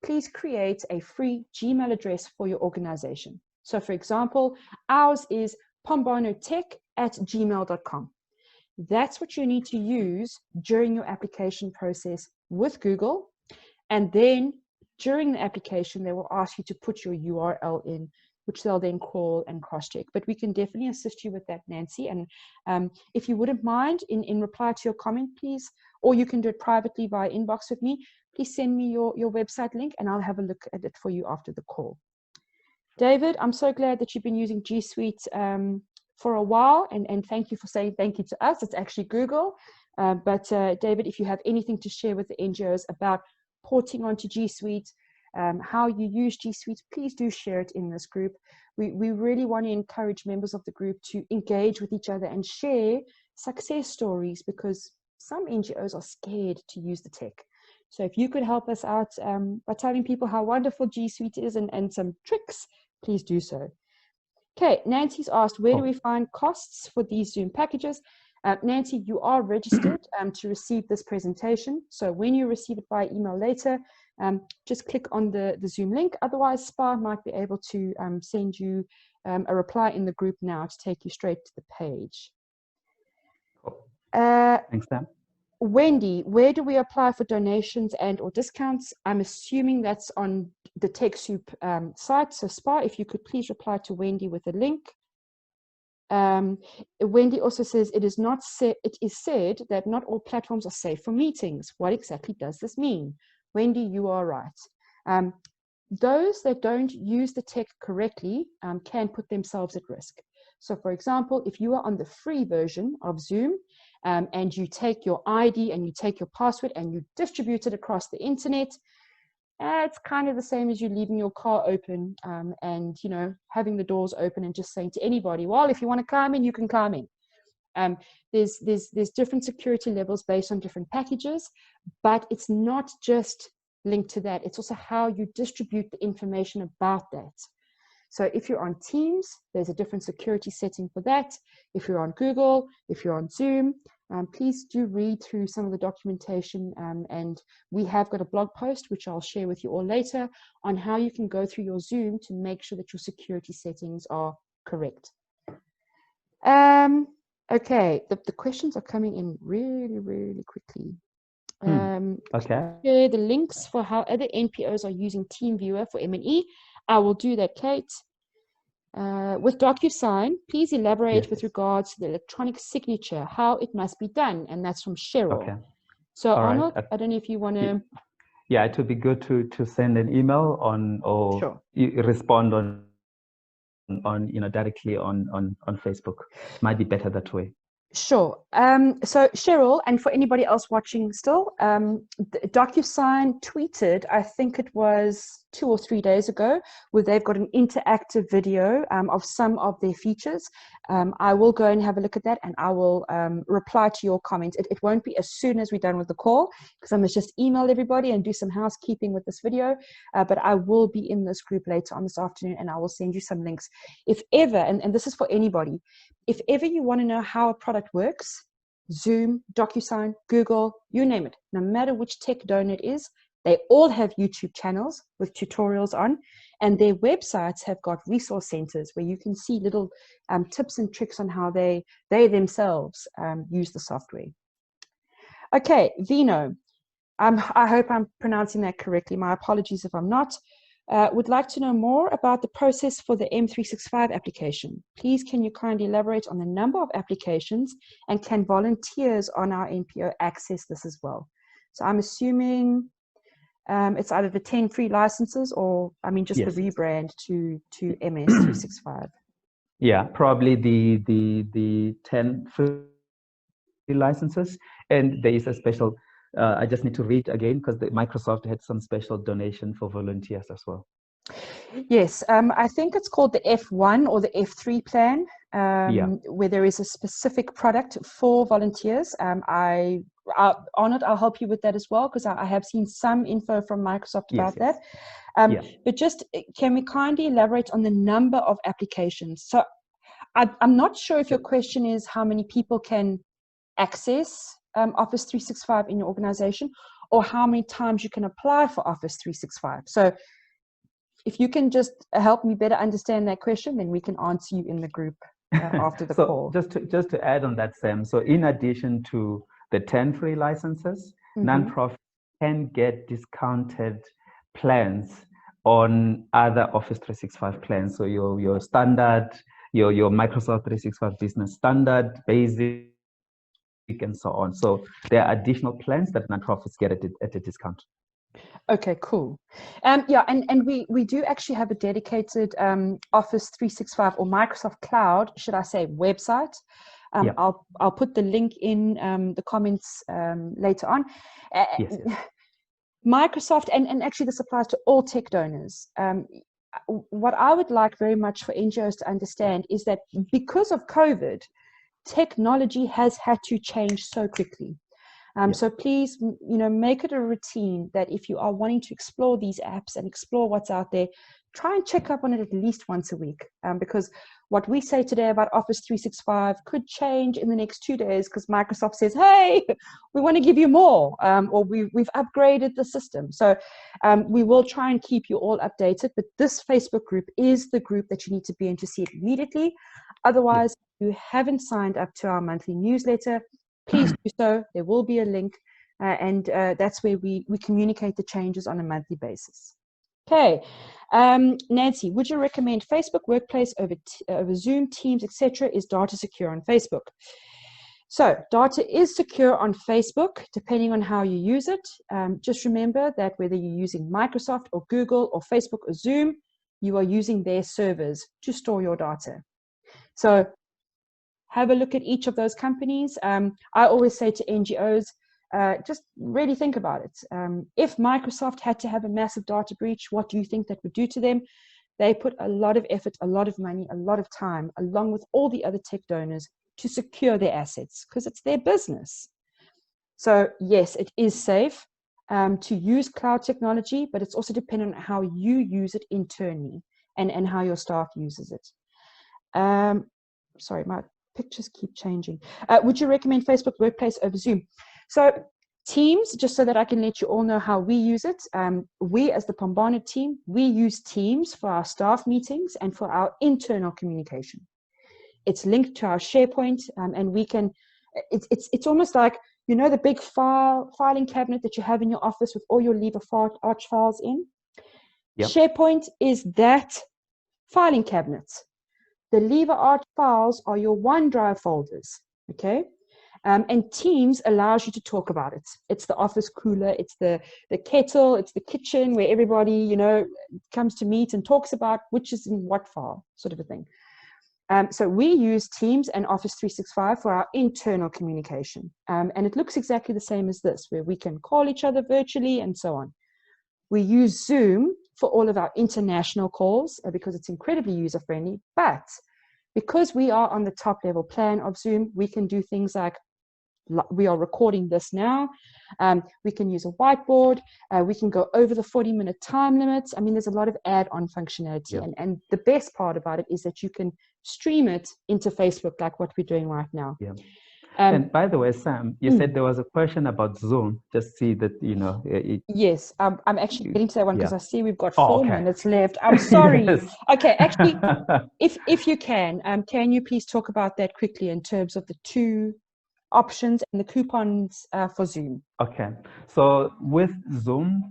please create a free Gmail address for your organization. So for example, ours is phambano@gmail.com. That's what you need to use during your application process with Google. And then during the application, they will ask you to put your URL in, which they'll then call and cross-check. But we can definitely assist you with that, Nancy. And if you wouldn't mind, in reply to your comment, please, or you can do it privately via inbox with me, please send me your website link and I'll have a look at it for you after the call. David, I'm so glad that you've been using G Suite for a while, and thank you for saying thank you to us. It's actually Google. But David, if you have anything to share with the NGOs about porting onto G Suite, how you use G Suite, please do share it in this group. We really want to encourage members of the group to engage with each other and share success stories, because some NGOs are scared to use the tech. So if you could help us out by telling people how wonderful G Suite is and some tricks, please do so. Okay, Nancy's asked, where do we find costs for these Zoom packages? Nancy, you are registered to receive this presentation. So when you receive it by email later, just click on the Zoom link. Otherwise, Spar might be able to send you a reply in the group now to take you straight to the page. Cool. Thanks, Sam. Wendy, where do we apply for donations and or discounts? I'm assuming that's on the TechSoup site. So Spar, if you could please reply to Wendy with a link. Wendy also says it is said that not all platforms are safe for meetings. What exactly does this mean? Wendy, you are right. Those that don't use the tech correctly can put themselves at risk. So for example, if you are on the free version of Zoom and you take your ID and you take your password and you distribute it across the internet, it's kind of the same as you leaving your car open and, you know, having the doors open and just saying to anybody, well, if you want to climb in, you can climb in. There's different security levels based on different packages, but it's not just linked to that. It's also how you distribute the information about that. So if you're on Teams, there's a different security setting for that. If you're on Google, if you're on Zoom, please do read through some of the documentation. And we have got a blog post, which I'll share with you all later, on how you can go through your Zoom to make sure that your security settings are correct. Okay, the questions are coming in really, really quickly. Okay. Share the links for how other NPOs are using TeamViewer for M&E. I will do that, Kate. With DocuSign, please elaborate with regards to the electronic signature, how it must be done. And that's from Cheryl. Okay. So Arnold, I don't know if you want to... Yeah, it would be good to send an email on or sure. Respond on directly on Facebook. Might be better that way. Sure. So Cheryl, and for anybody else watching still, DocuSign tweeted, I think it was 2 or 3 days ago, where they've got an interactive video of some of their features. I will go and have a look at that, and I will reply to your comment. It won't be as soon as we're done with the call, because I must just email everybody and do some housekeeping with this video. But I will be in this group later on this afternoon, and I will send you some links. If ever, and this is for anybody, if ever you want to know how a product works, Zoom, DocuSign, Google, you name it, no matter which tech donor it is, they all have YouTube channels with tutorials on, and their websites have got resource centers where you can see little tips and tricks on how they themselves use the software. Okay, Vino, I hope I'm pronouncing that correctly. My apologies if I'm not. Would like to know more about the process for the M365 application. Please, can you kindly elaborate on the number of applications, and can volunteers on our NPO access this as well? So I'm assuming it's either the 10 free licenses or, I mean, just yes. The rebrand to MS365. Yeah, probably the 10 free licenses. And there is a special, I just need to read again, because Microsoft had some special donation for volunteers as well. Yes, I think it's called the F1 or the F3 plan. where there is a specific product for volunteers. Arnold, I'll help you with that as well, because I have seen some info from Microsoft about that. But just can we kindly elaborate on the number of applications? So I'm not sure if your question is how many people can access Office 365 in your organization, or how many times you can apply for Office 365. So if you can just help me better understand that question, then we can answer you in the group after the call. Just to add on that, Sam, so in addition to the 10 free licenses, nonprofits can get discounted plans on other Office 365 plans. So your standard, your Microsoft 365 Business Standard, Basic, and so on. So there are additional plans that nonprofits get at a discount. Okay, cool. Yeah, and we do actually have a dedicated Office 365 or Microsoft Cloud, should I say, website. I'll put the link in the comments later on. Microsoft, and actually this applies to all tech donors. What I would like very much for NGOs to understand is that because of COVID, technology has had to change so quickly. So please, make it a routine that if you are wanting to explore these apps and explore what's out there, try and check up on it at least once a week. Because what we say today about Office 365 could change in the next 2 days, because Microsoft says, hey, we want to give you more, or we've upgraded the system. So we will try and keep you all updated. But this Facebook group is the group that you need to be in to see it immediately. Otherwise, if you haven't signed up to our monthly newsletter, please do so. There will be a link, and that's where we communicate the changes on a monthly basis. Okay, Nancy, would you recommend Facebook Workplace over Zoom, Teams, etc.? Is data secure on Facebook? So data is secure on Facebook, depending on how you use it. Just remember that whether you're using Microsoft or Google or Facebook or Zoom, you are using their servers to store your data. So have a look at each of those companies. I always say to NGOs, just really think about it. If Microsoft had to have a massive data breach, what do you think that would do to them? They put a lot of effort, a lot of money, a lot of time, along with all the other tech donors, to secure their assets, because it's their business. So yes, it is safe to use cloud technology, but it's also dependent on how you use it internally and how your staff uses it. Sorry, my pictures keep changing. Would you recommend Facebook Workplace over Zoom? So Teams, just so that I can let you all know how we use it. We as the Phambano team, we use Teams for our staff meetings and for our internal communication. It's linked to our SharePoint, and we can, it's almost like, the big filing cabinet that you have in your office with all your LibreArch files in? SharePoint is that filing cabinet. The LibreArch files are your OneDrive folders, okay? And Teams allows you to talk about it. It's the office cooler, it's the kettle, it's the kitchen where everybody, comes to meet and talks about which is in what file, sort of a thing. So we use Teams and Office 365 for our internal communication. And it looks exactly the same as this, where we can call each other virtually and so on. We use Zoom for all of our international calls because it's incredibly user-friendly. But because we are on the top level plan of Zoom, we can do things like we are recording this now. We can use a whiteboard. We can go over the 40-minute time limits. I mean, there's a lot of add-on functionality. And the best part about it is that you can stream it into Facebook like what we're doing right now. And by the way, Sam, you said there was a question about Zoom. Just see that, Yes, I'm actually getting to that one because I see we've got 4 minutes left. I'm sorry. Okay, actually, if you can you please talk about that quickly in terms of the 2 options and the coupons for Zoom? Okay, so with Zoom,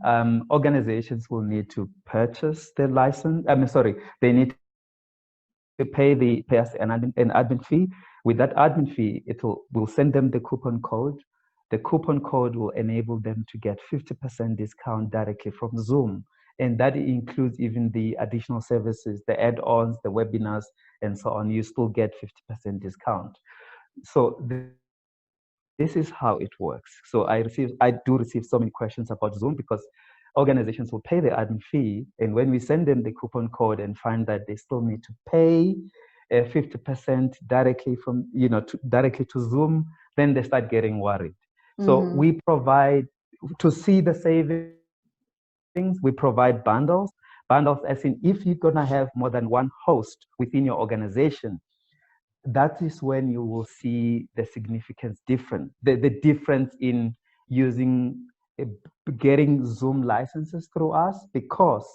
organizations will need to purchase the license. They need to pay us an admin fee. With that admin fee, we'll send them the coupon code. The coupon code will enable them to get 50% discount directly from Zoom. And that includes even the additional services, the add-ons, the webinars, and so on. You still get 50% discount. So this is how it works. So I do receive so many questions about Zoom because organizations will pay the admin fee, and when we send them the coupon code and find that they still need to pay 50% directly from, directly to Zoom, then they start getting worried. So we provide, to see the savings, we provide bundles. Bundles as in, if you're going to have more than one host within your organization, that is when you will see the significance difference, the difference in getting Zoom licenses through us, because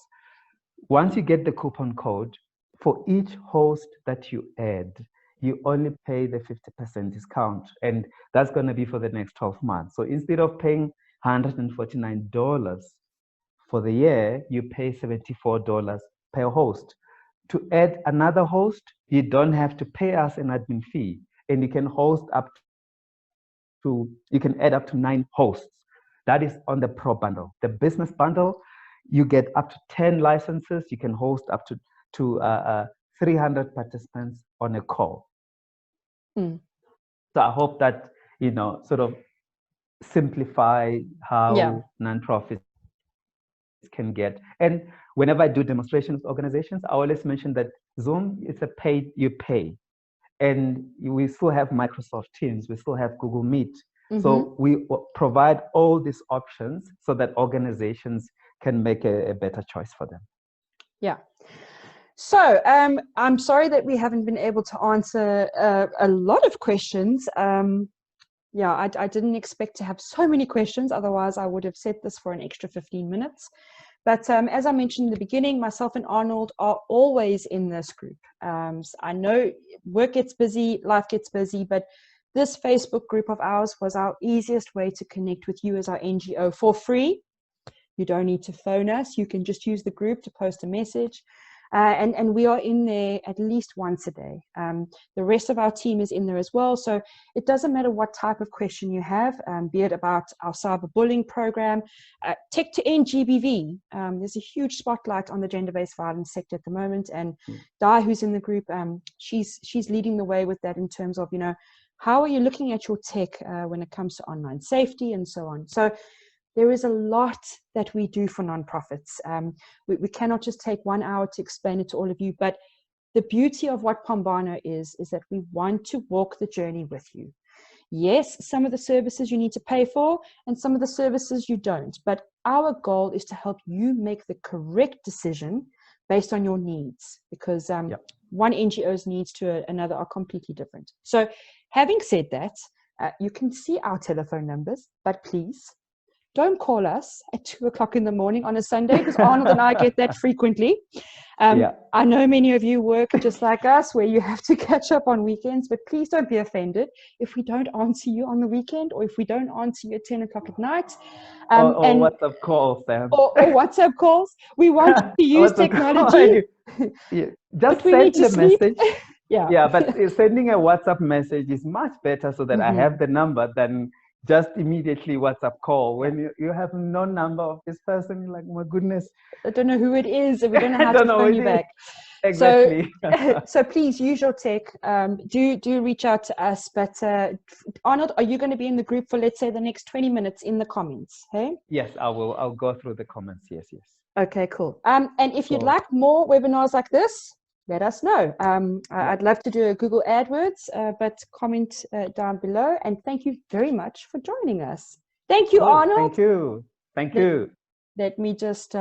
once you get the coupon code, for each host that you add, you only pay the 50% discount, and that's going to be for the next 12 months. So instead of paying $149 for the year, you pay $74 per host. To add another host, you don't have to pay us an admin fee, and you can add up to 9 hosts. That is on the Pro bundle. The business bundle, you get up to 10 licenses. You can host up to 300 participants on a call. So I hope that, sort of simplify how nonprofits can get. And whenever I do demonstrations with organizations, I always mention that Zoom is a paid, you pay. And we still have Microsoft Teams, we still have Google Meet. So we provide all these options so that organizations can make a better choice for them. Yeah. So I'm sorry that we haven't been able to answer a lot of questions. I didn't expect to have so many questions. Otherwise, I would have set this for an extra 15 minutes. But as I mentioned in the beginning, myself and Arnold are always in this group. So I know work gets busy, life gets busy, but this Facebook group of ours was our easiest way to connect with you as our NGO for free. You don't need to phone us. You can just use the group to post a message. And we are in there at least once a day. The rest of our team is in there as well. So it doesn't matter what type of question you have, be it about our cyberbullying program, Tech to End GBV. There's a huge spotlight on the gender-based violence sector at the moment. And Di, who's in the group, she's leading the way with that in terms of, how are you looking at your tech when it comes to online safety and so on. So there is a lot that we do for nonprofits. We cannot just take 1 hour to explain it to all of you, but the beauty of what Phambano is that we want to walk the journey with you. Yes, some of the services you need to pay for and some of the services you don't, but our goal is to help you make the correct decision based on your needs, because one NGO's needs to another are completely different. So having said that, you can see our telephone numbers, but please, don't call us at 2 o'clock in the morning on a Sunday, because Arnold and I get that frequently. I know many of you work just like us, where you have to catch up on weekends, but please don't be offended if we don't answer you on the weekend, or if we don't answer you at 10 o'clock at night. Or WhatsApp calls, Sam. Or WhatsApp calls. We want to use technology. Just send the message. Yeah, but sending a WhatsApp message is much better, so that I have the number than just immediately WhatsApp call. When you have no number of this person, you're like, my goodness, I don't know who it is, and we don't know how to phone you back. Exactly. So please use your tech. Do reach out to us. But Arnold, are you going to be in the group for, let's say, the next 20 minutes in the comments? Hey? Yes, I will. I'll go through the comments. Yes. Okay, cool. And if you'd like more webinars like this, let us know. I'd love to do a Google AdWords, but comment down below. And thank you very much for joining us. Thank you, Arnold. Thank you. Let me just